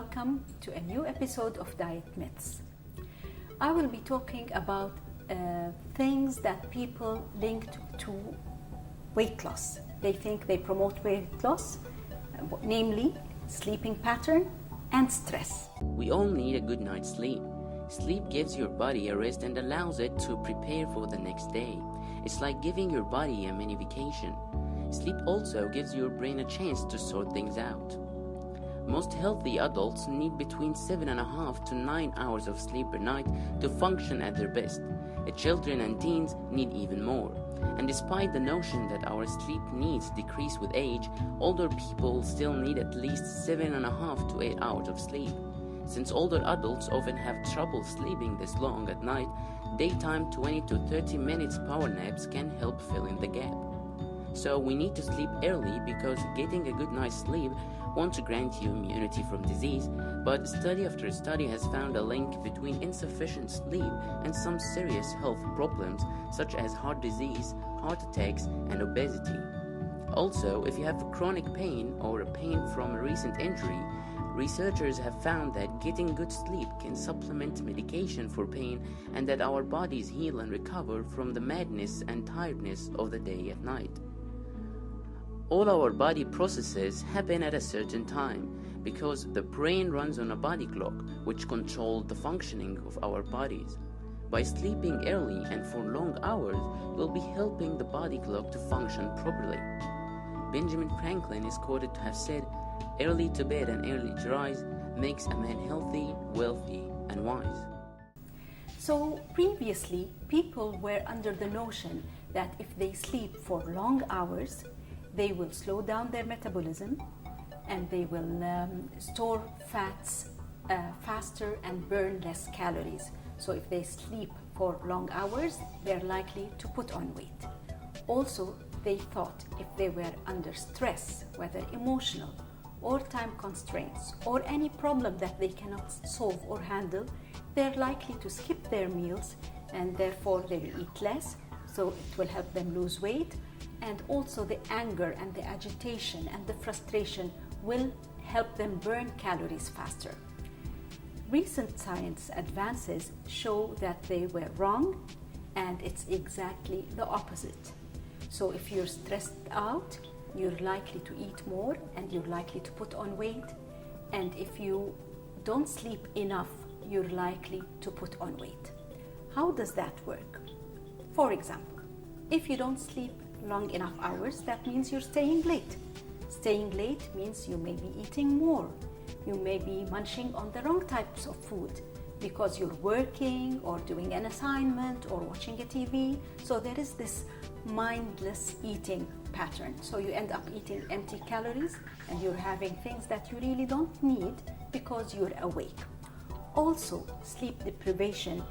welcome to a new episode of Diet Myths. I will be talking about things that people link to weight loss. They think they promote weight loss, namely sleeping pattern and stress. We all need a good night's sleep. Sleep gives your body a rest and allows it to prepare for the next day. It's like giving your body a mini vacation. Sleep also gives your brain a chance to sort things out. Most healthy adults need between 7.5 to 9 hours of sleep per night to function at their best. Children and teens need even more. And despite the notion that our sleep needs decrease with age, older people still need at least 7.5 to 8 hours of sleep. Since older adults often have trouble sleeping this long at night, daytime 20 to 30 minutes power naps can help fill in the gap. So we need to sleep early because getting a good night's sleep won't grant you immunity from disease, but study after study has found a link between insufficient sleep and some serious health problems such as heart disease, heart attacks, and obesity. Also, if you have chronic pain or pain from a recent injury, researchers have found that getting good sleep can supplement medication for pain and that our bodies heal and recover from the madness and tiredness of the day at night. All our body processes happen at a certain time because the brain runs on a body clock which controls the functioning of our bodies. By sleeping early and for long hours, you'll be helping the body clock to function properly. Benjamin Franklin is quoted to have said, "Early to bed and early to rise makes a man healthy, wealthy, and wise." So previously, people were under the notion that if they sleep for long hours, they will slow down their metabolism and they will store fats faster and burn less calories. So if they sleep for long hours, they're likely to put on weight. Also, they thought if they were under stress, whether emotional or time constraints or any problem that they cannot solve or handle, they're likely to skip their meals and therefore they will eat less, so it will help them lose weight. And also the anger and the agitation and the frustration will help them burn calories faster. Recent science advances show that they were wrong and it's exactly the opposite. So if you're stressed out, you're likely to eat more and you're likely to put on weight. And if you don't sleep enough, you're likely to put on weight. How does that work? For example, if you don't sleep long enough hours, that means you're staying late. Staying late means you may be eating more. You may be munching on the wrong types of food because you're working or doing an assignment or watching a TV. So there is this mindless eating pattern. So you end up eating empty calories and you're having things that you really don't need because you're awake. Also, sleep deprivation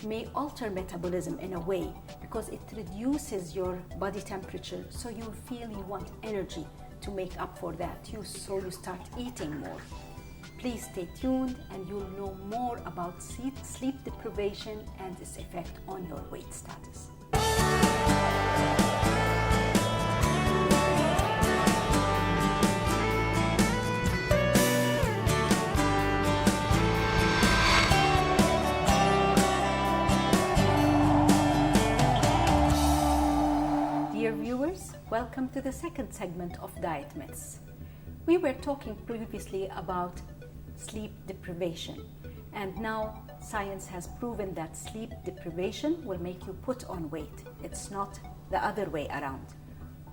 may alter metabolism in a way because it reduces your body temperature, so you feel you want energy to make up for that. So you start eating more. Please stay tuned and you'll know more about sleep deprivation and its effect on your weight status. Dear viewers, welcome to the second segment of Diet Myths. We were talking previously about sleep deprivation, and now science has proven that sleep deprivation will make you put on weight. It's not the other way around.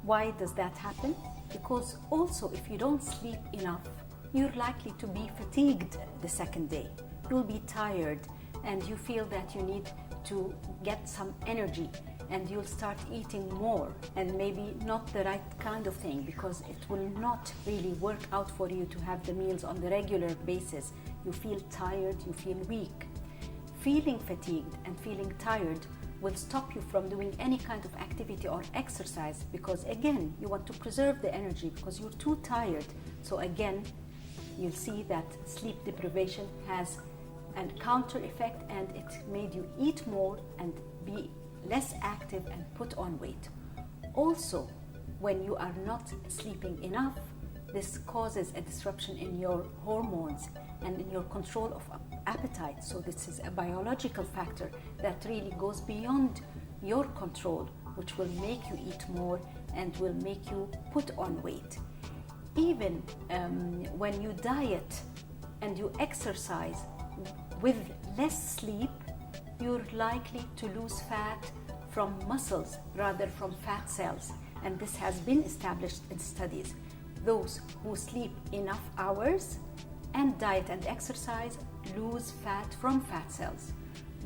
Why does that happen? Because also if you don't sleep enough, you're likely to be fatigued the second day. You'll be tired and you feel that you need to get some energy, and you'll start eating more and maybe not the right kind of thing because it will not really work out for you to have the meals on the regular basis. You feel tired, you feel weak. Feeling fatigued and feeling tired will stop you from doing any kind of activity or exercise because again, you want to preserve the energy because you're too tired. So again, you'll see that sleep deprivation has a counter effect and it made you eat more and be less active and put on weight. Also, when you are not sleeping enough, This causes a disruption in your hormones and in your control of appetite. So this is a biological factor that really goes beyond your control, which will make you eat more and will make you put on weight. Even when you diet and you exercise with less sleep, you're likely to lose fat from muscles rather from fat cells. And this has been established in studies. Those who sleep enough hours and diet and exercise lose fat from fat cells.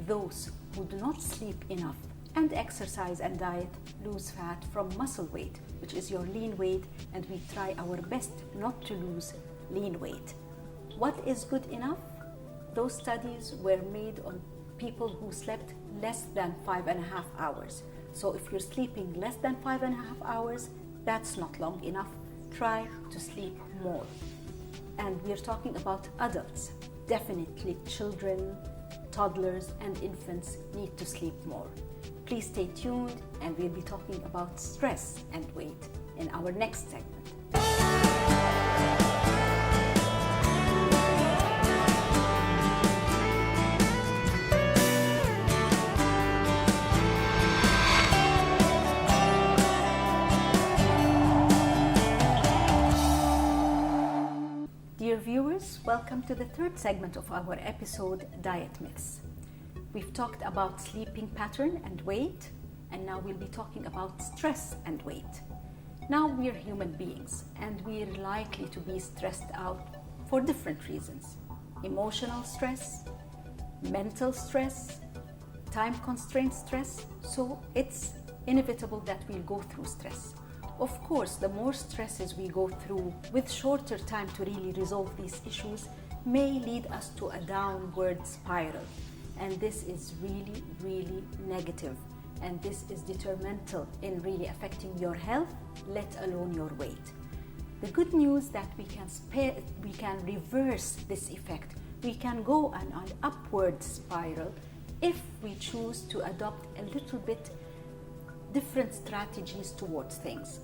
Those who do not sleep enough and exercise and diet lose fat from muscle weight, which is your lean weight, and we try our best not to lose lean weight. What is good enough? Those studies were made on people who slept less than 5.5 hours. So if you're sleeping less than 5.5 hours, that's not long enough. Try to sleep more. And we're talking about adults. Definitely children, toddlers, and infants need to sleep more. Please stay tuned, and we'll be talking about stress and weight in our next segment. Dear viewers, welcome to the third segment of our episode, Diet Myths. We've talked about sleeping pattern and weight, and now we'll be talking about stress and weight. Now we're human beings, and we're likely to be stressed out for different reasons. Emotional stress, mental stress, time constraint stress, so it's inevitable that we'll go through stress. Of course, the more stresses we go through with shorter time to really resolve these issues may lead us to a downward spiral. And this is really, really negative. And this is detrimental in really affecting your health, let alone your weight. The good news that we can reverse this effect. We can go on an upward spiral if we choose to adopt a little bit different strategies towards things.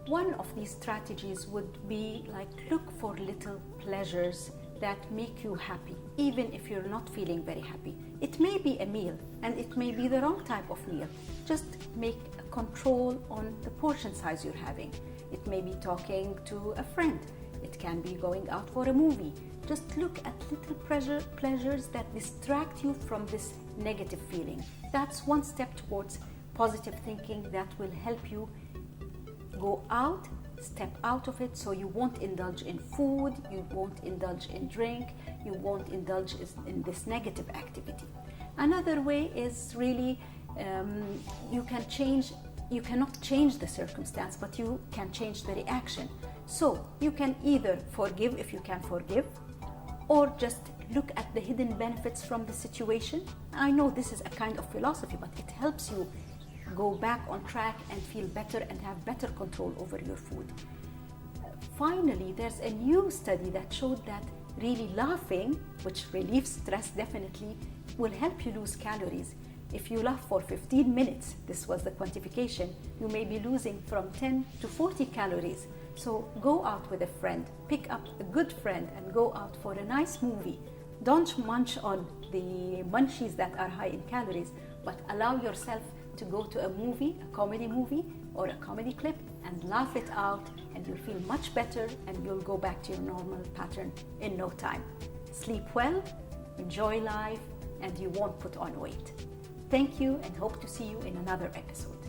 One of these strategies would be like look for little pleasures that make you happy, even if you're not feeling very happy. It may be a meal, and it may be the wrong type of meal. Just make a control on the portion size you're having. It may be talking to a friend. It can be going out for a movie. Just look at little pleasures that distract you from this negative feeling. That's one step towards positive thinking that will help you go out, step out of it, so you won't indulge in food, you won't indulge in drink, you won't indulge in this negative activity. Another way is really you cannot change the circumstance, but you can change the reaction. So you can either forgive if you can forgive, or just look at the hidden benefits from the situation. I know this is a kind of philosophy, but it helps you go back on track and feel better and have better control over your food. Finally, there's a new study that showed that really laughing, which relieves stress definitely, will help you lose calories. If you laugh for 15 minutes, this was the quantification, you may be losing from 10 to 40 calories. So go out with a friend, pick up a good friend and go out for a nice movie. Don't munch on the munchies that are high in calories, but allow yourself to go to a movie, a comedy movie or a comedy clip, and laugh it out, and you'll feel much better and you'll go back to your normal pattern in no time. Sleep well, enjoy life, and you won't put on weight. Thank you, and hope to see you in another episode.